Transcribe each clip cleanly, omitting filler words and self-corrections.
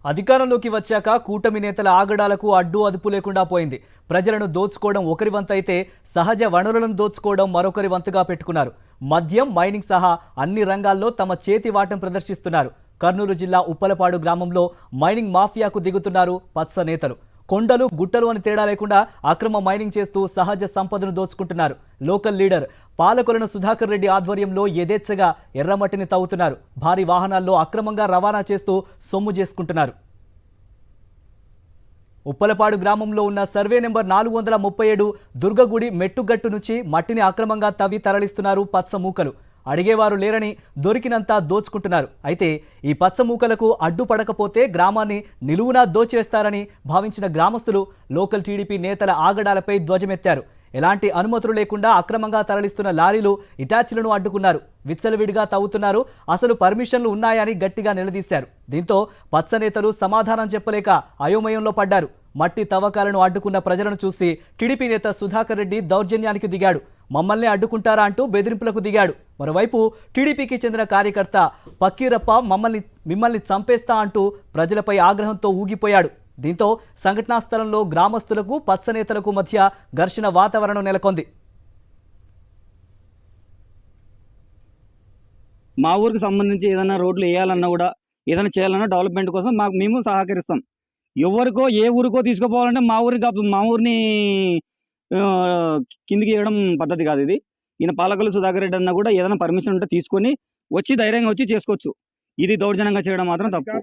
అధికారంలోకి వచ్చాక కూటమి నేతల ఆగడాలకు అడ్డు అదుపు లేకుండా పోయింది. ప్రజలను దోచుకోవడం ఒకరి వంత అయితే సహజ వనరులను దోచుకోవడం మరొకరి వంతుగా పెట్టుకున్నారు. మద్యం, మైనింగ్ సహా అన్ని రంగాల్లో తమ చేతి వాటం ప్రదర్శిస్తున్నారు. కర్నూలు జిల్లా ఉప్పలపాడు గ్రామంలో మైనింగ్ మాఫియాకు దిగుతున్నారు పచ్చ నేతలు. కొండలు గుట్టలు అని తేడా లేకుండా అక్రమ మైనింగ్ చేస్తూ సహజ సంపదను దోచుకుంటున్నారు. లోకల్ లీడర్ పాలకొలను సుధాకర్ రెడ్డి ఆధ్వర్యంలో యథేచ్ఛగా ఎర్రమట్టిని తవ్వుతున్నారు. భారీ వాహనాల్లో అక్రమంగా రవాణా చేస్తూ సొమ్ము చేసుకుంటున్నారు. ఉప్పలపాడు గ్రామంలో ఉన్న సర్వే నెంబర్ 437 దుర్గగుడి మెట్టుగట్టు నుంచి మట్టిని అక్రమంగా తవ్వి తరలిస్తున్నారు పచ్చ మూకలు. అడిగేవారు లేరని దొరికినంతా దోచుకుంటున్నారు. అయితే ఈ పచ్చ మూకలకు అడ్డుపడకపోతే గ్రామాన్ని నిలువునా దోచేస్తారని భావించిన గ్రామస్తులు లోకల్ టీడీపీ నేతల ఆగడాలపై ధ్వజమెత్తారు. ఎలాంటి అనుమతులు లేకుండా అక్రమంగా తరలిస్తున్న లారీలు, ఇటాచీలను అడ్డుకున్నారు. విచ్చలవిడిగా తవ్వుతున్నారు, అసలు పర్మిషన్లు ఉన్నాయని గట్టిగా నిలదీశారు. దీంతో పచ్చ నేతలు సమాధానం చెప్పలేక అయోమయంలో పడ్డారు. మట్టి తవ్వకాలను అడ్డుకున్న ప్రజలను చూసి టీడీపీ నేత సుధాకర్ రెడ్డి దౌర్జన్యానికి దిగాడు. మమ్మల్ని అడ్డుకుంటారా అంటూ బెదిరింపులకు దిగాడు. మరోవైపు టీడీపీకి చెందిన కార్యకర్త పక్కీరప్ప మిమ్మల్ని చంపేస్తా అంటూ ప్రజలపై ఆగ్రహంతో ఊగిపోయాడు. దీంతో సంఘటనా స్థలంలో గ్రామస్తులకు పచ్చ నేతలకు మధ్య ఘర్షణ వాతావరణం నెలకొంది. మా ఊరికి సంబంధించి ఏదైనా రోడ్లు వేయాలన్నా కూడా ఏదైనా చేయాలన్నా డెవలప్మెంట్ కోసం మేము సహకరిస్తాం. ఎవరికో ఏ ఊరికో తీసుకుపోవాలంటే మా ఊరిని కిందికి వేయడం పద్ధతి కాదు ఇది. ఈయన పాలకొల్లు సుధాకర్ రెడ్డి అన్న కూడా ఏదైనా పర్మిషన్ ఉంటే తీసుకొని వచ్చి ధైర్యంగా వచ్చి చేసుకోవచ్చు. ఇది దౌర్జన్యంగా చేయడం మాత్రం తప్పు.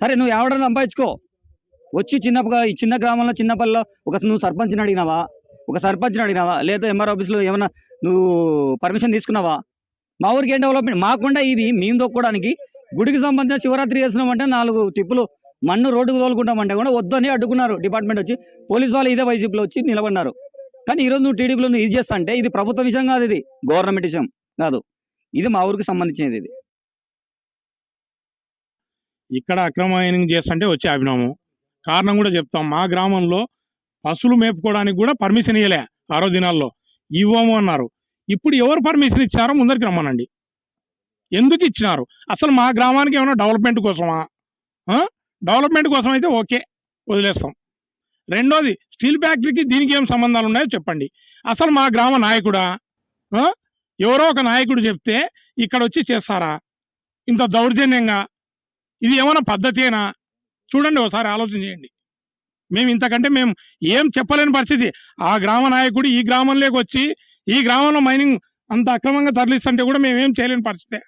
సరే, నువ్వు ఎవడన్నా సంపాదించుకో. వచ్చి చిన్న గ్రామంలో చిన్నపల్లిలో నువ్వు సర్పంచ్ని అడిగినావా లేదా ఎంఆర్ ఆఫీస్లో ఏమన్నా నువ్వు పర్మిషన్ తీసుకున్నావా? మా ఊరికి ఏం డెవలప్మెంట్ మాకుండా ఇది మేము దొక్కడానికి గుడికి సంబంధించిన శివరాత్రి చేస్తున్నామంటే 4 టిప్పులు మన్ను రోడ్డుకు తోలుకుంటామంటే కూడా వద్దని అడ్డుకున్నారు. డిపార్ట్మెంట్ వచ్చి పోలీసు వాళ్ళు ఇదే వైసీపీలో వచ్చి నిలబడినారు. కానీ ఈరోజు నువ్వు టీడీపీలో ఇది చేస్తా అంటే ఇది ప్రభుత్వ విషయం కాదు, ఇది గవర్నమెంట్ విషయం కాదు, ఇది మా ఊరికి సంబంధించినది. ఇది ఇక్కడ అక్రమ మైనింగ్ చేస్తుంటే వచ్చి ఆపినాము. కారణం కూడా చెప్తాం. మా గ్రామంలో పశువులు మేపుకోవడానికి కూడా పర్మిషన్ ఇవ్వలే. 6 దినాల్లో ఇవ్వము అన్నారు. ఇప్పుడు ఎవరు పర్మిషన్ ఇచ్చారో ముందరికి రమ్మనండి. ఎందుకు ఇచ్చినారు? అసలు మా గ్రామానికి ఏమైనా డెవలప్మెంట్ కోసమా? డెవలప్మెంట్ కోసం అయితే ఓకే, వదిలేస్తాం. రెండోది, స్టీల్ ఫ్యాక్టరీకి దీనికి ఏం సంబంధాలు ఉన్నాయో చెప్పండి. అసలు మా గ్రామ నాయకుడా? ఎవరో ఒక నాయకుడు చెప్తే ఇక్కడ వచ్చి చేస్తారా ఇంత దౌర్జన్యంగా? ఇది ఏమైనా పద్ధతేనా? చూడండి, ఒకసారి ఆలోచన చేయండి. మేము ఇంతకంటే మేము ఏం చెప్పలేని పరిస్థితి. ఆ గ్రామ నాయకుడు ఈ గ్రామంలోకి వచ్చి ఈ గ్రామంలో మైనింగ్ అంత అక్రమంగా తరలిస్తుంటే కూడా మేమేం చేయలేని పరిస్థితి.